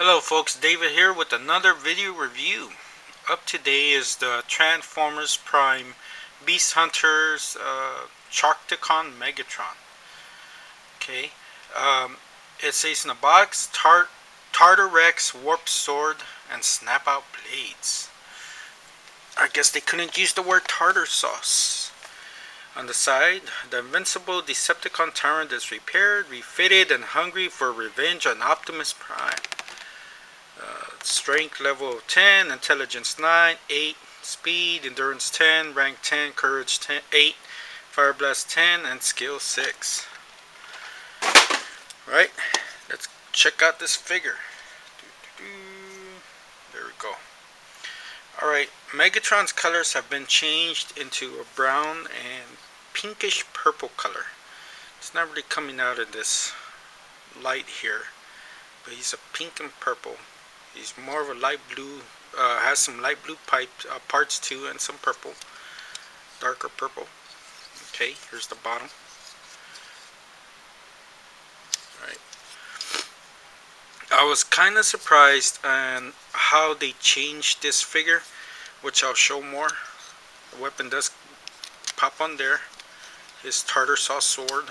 Hello folks, David here with another video review. Up today is the Transformers Prime Beast Hunters Sharkticon Megatron. Okay, it says in the box, Tartar Rex Warp Sword and Snap Out Blades. I guess they couldn't use the word tartar sauce. On the side, the invincible Decepticon Tyrant is repaired, refitted, and hungry for revenge on Optimus Prime. Strength level 10, intelligence 9, 8, speed, endurance 10, rank 10, courage 10, 8, fire blast 10, and skill 6. Right, let's check out this figure. There we go. Alright, Megatron's colors have been changed into a brown and pinkish purple color. It's not really coming out in this light here, but he's a pink and purple. He's more of a light blue, has some light blue parts too, and some purple, darker purple. Okay, here's the bottom. Alright. I was kind of surprised on how they changed this figure, which I'll show more. The weapon does pop on there. His tartar sauce sword,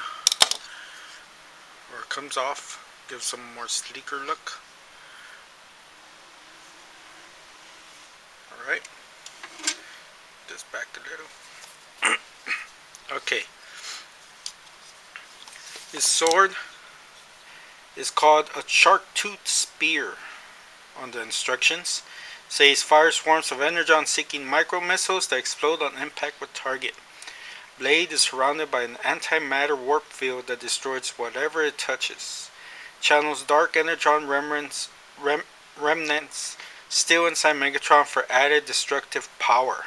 where it comes off, gives him a more sleeker look. Alright, this back a little. Okay, his sword is called a shark tooth spear. On the instructions, says fire swarms of energon seeking micro missiles that explode on impact with target. Blade is surrounded by an antimatter warp field that destroys whatever it touches. Channels dark energon remnants still inside Megatron for added destructive power.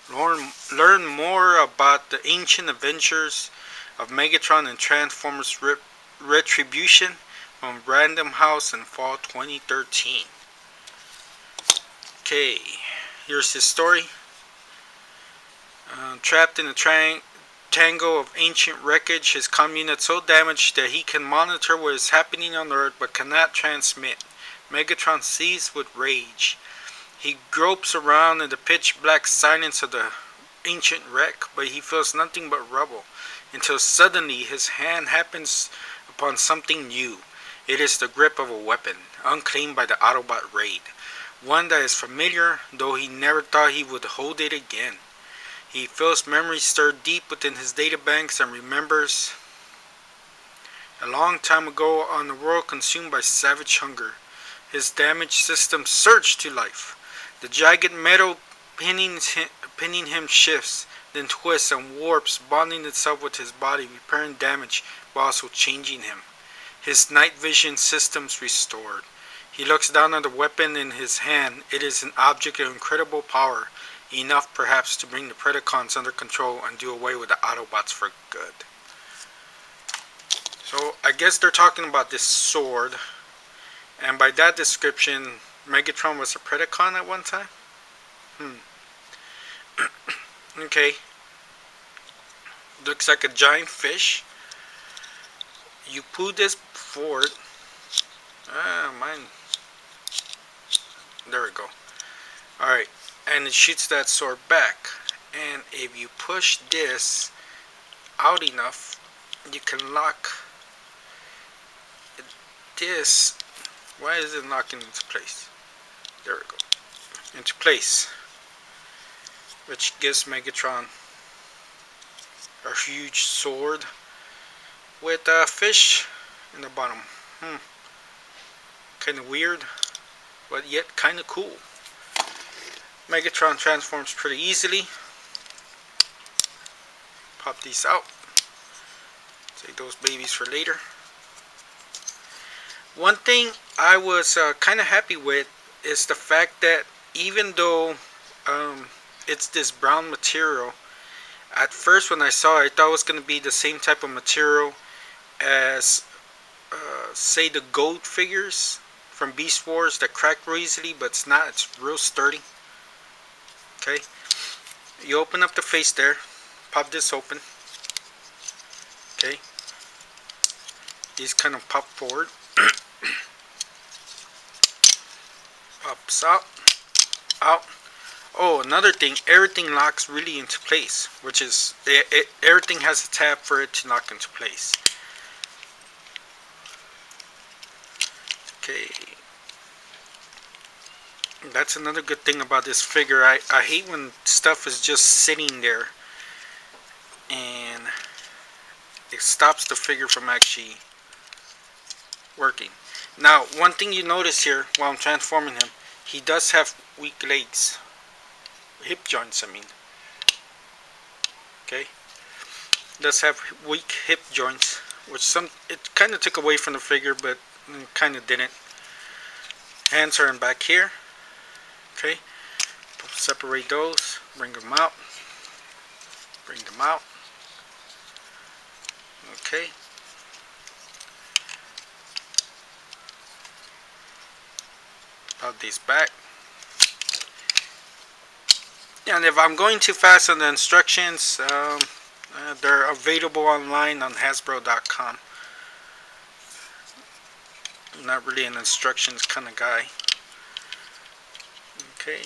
Learn more about the ancient adventures of Megatron and Transformers Retribution from Random House in fall 2013. Okay, here's his story. Trapped in a tangle of ancient wreckage, his comm unit so damaged that he can monitor what is happening on Earth but cannot transmit. Megatron seized with rage. He gropes around in the pitch black silence of the ancient wreck, but he feels nothing but rubble, until suddenly his hand happens upon something new. It is the grip of a weapon, unclaimed by the Autobot raid. One that is familiar, though he never thought he would hold it again. He feels memories stir deep within his databanks and remembers a long time ago on a world consumed by savage hunger. His damaged system surged to life. The jagged metal pinning him shifts, then twists and warps, bonding itself with his body, repairing damage but also changing him. His night vision systems restored. He looks down at the weapon in his hand. It is an object of incredible power, enough perhaps to bring the Predacons under control and do away with the Autobots for good. So I guess they're talking about this sword. And by that description, Megatron was a Predacon at one time? Okay. Looks like a giant fish. You pull this forward. Mine. There we go. Alright. And it shoots that sword back. And if you push this out enough, you can lock this. Why is it locking into place? There we go. Into place. Which gives Megatron a huge sword with a fish in the bottom. Kind of weird, but yet kind of cool. Megatron transforms pretty easily. Pop these out. Save those babies for later. One thing I was kind of happy with is the fact that even though it's this brown material, at first when I saw it, I thought it was going to be the same type of material as say the gold figures from Beast Wars that crack real easily, but it's not. It's real sturdy. Okay, you open up the face there, pop this open. Okay, these kind of pop forward. pops out. Out. Oh, another thing, everything locks really into place, which is, everything has a tab for it to lock into place. Okay. That's another good thing about this figure. I hate when stuff is just sitting there and it stops the figure from actually working. Now, one thing you notice here while I'm transforming him, he does have weak legs. Hip joints, I mean. Okay. Does have weak hip joints, which it kind of took away from the figure, but kind of didn't. Hands are in back here. Okay. Separate those. Bring them out. Bring them out. Okay. Put these back. And if I'm going too fast on the instructions, they're available online on Hasbro.com. I'm not really an instructions kind of guy. Okay.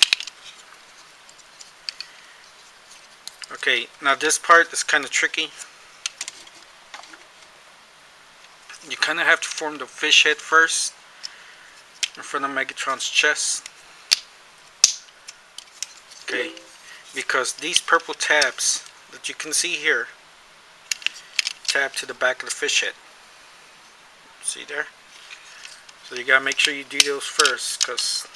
Okay, now this part is kind of tricky. You kind of have to form the fish head first in front of Megatron's chest. Okay, because these purple tabs that you can see here tab to the back of the fish head. See there? So you gotta make sure you do those first, because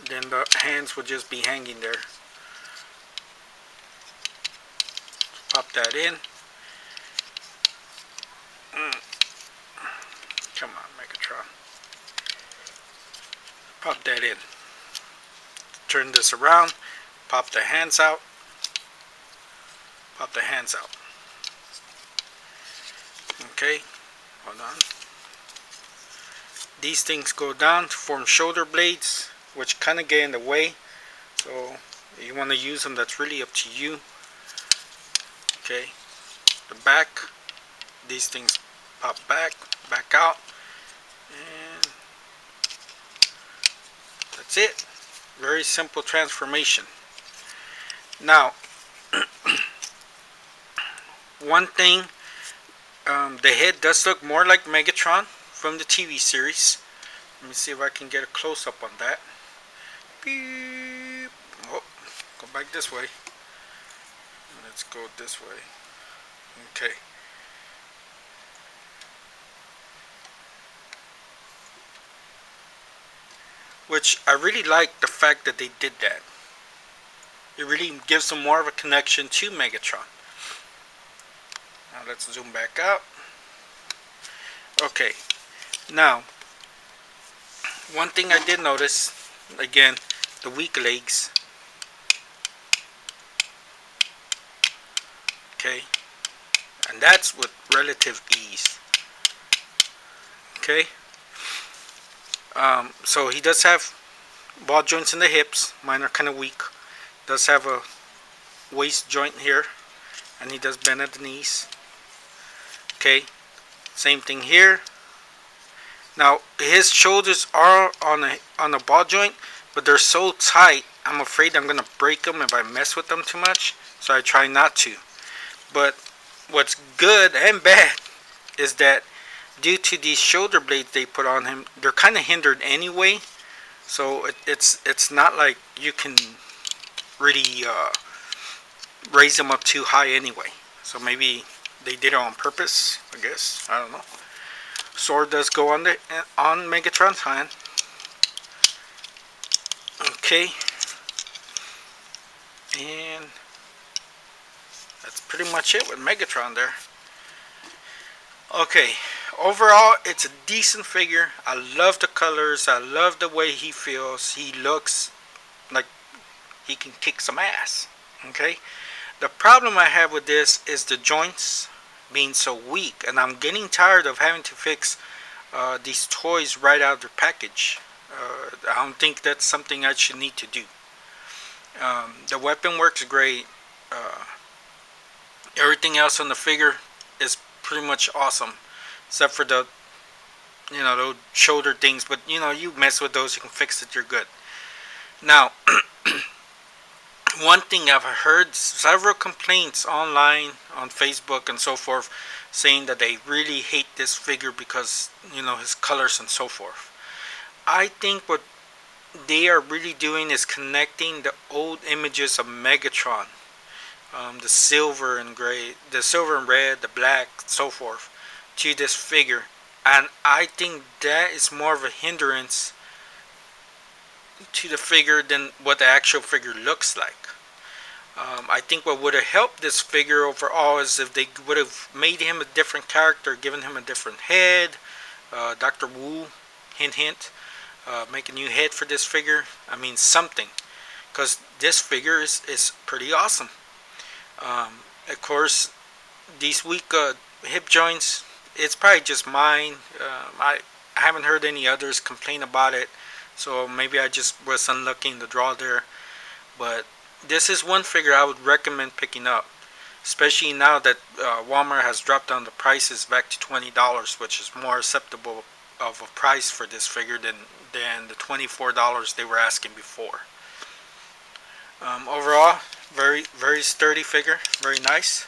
then the hands will just be hanging there. Pop that in. Come on, Megatron. Pop that in. Turn this around. Pop the hands out. Pop the hands out. Okay, hold on. These things go down to form shoulder blades, which kind of get in the way. So if you want to use them, that's really up to you. Okay, the back. These things pop back out, and that's it. Very simple transformation. Now, one thing, the head does look more like Megatron from the TV series. Let me see if I can get a close-up on that. Beep. Oh, go back this way. Let's go this way. Okay. Which I really like the fact that they did that. It really gives them more of a connection to Megatron. Now let's zoom back out. Okay. Now, one thing I did notice, again, the weak legs. Okay. And that's with relative ease. Okay. So he does have ball joints in the hips. Mine are kind of weak. Does have a waist joint here, and he does bend at the knees. Okay, same thing here. Now his shoulders are on a ball joint, but they're so tight. I'm afraid I'm gonna break them if I mess with them too much. So I try not to. But what's good and bad is that due to these shoulder blades they put on him, they're kind of hindered anyway. So it's not like you can really raise them up too high anyway. So maybe they did it on purpose, I guess. I don't know. Sword does go on Megatron's hand. Okay. And that's pretty much it with Megatron there. Okay, overall it's a decent figure. I love the colors. I love the way he feels. He looks like he can kick some ass. Okay, the problem I have with this is the joints being so weak, and I'm getting tired of having to fix these toys right out of their package. I don't think that's something I should need to do. The weapon works great. Everything else on the figure is pretty much awesome, except for the, those shoulder things. But you mess with those, you can fix it. You're good. Now, one thing I've heard several complaints online, on Facebook and so forth, saying that they really hate this figure because, his colors and so forth. I think what they are really doing is connecting the old images of Megatron, the silver and gray, the silver and red, the black, so forth, to this figure. And I think that is more of a hindrance to the figure than what the actual figure looks like. I think what would have helped this figure overall is if they would have made him a different character, given him a different head. Dr. Wu, hint hint, make a new head for this figure. I mean, something. Because this figure is pretty awesome. Of course, these weak hip joints, it's probably just mine. I haven't heard any others complain about it. So maybe I just was unlucky in the draw there. But this is one figure I would recommend picking up, especially now that Walmart has dropped down the prices back to $20, which is more acceptable of a price for this figure than the $24 they were asking before. Overall, very very sturdy figure, very nice.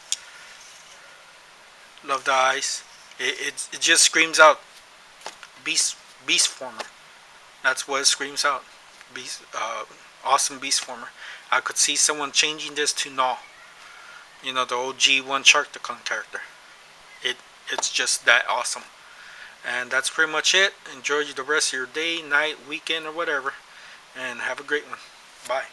Love the eyes. It just screams out beast former. That's what it screams out. Beast, awesome beast former. I could see someone changing this to Null. The OG1 Sharkticon character. It's just that awesome. And that's pretty much it. Enjoy the rest of your day, night, weekend, or whatever. And have a great one. Bye.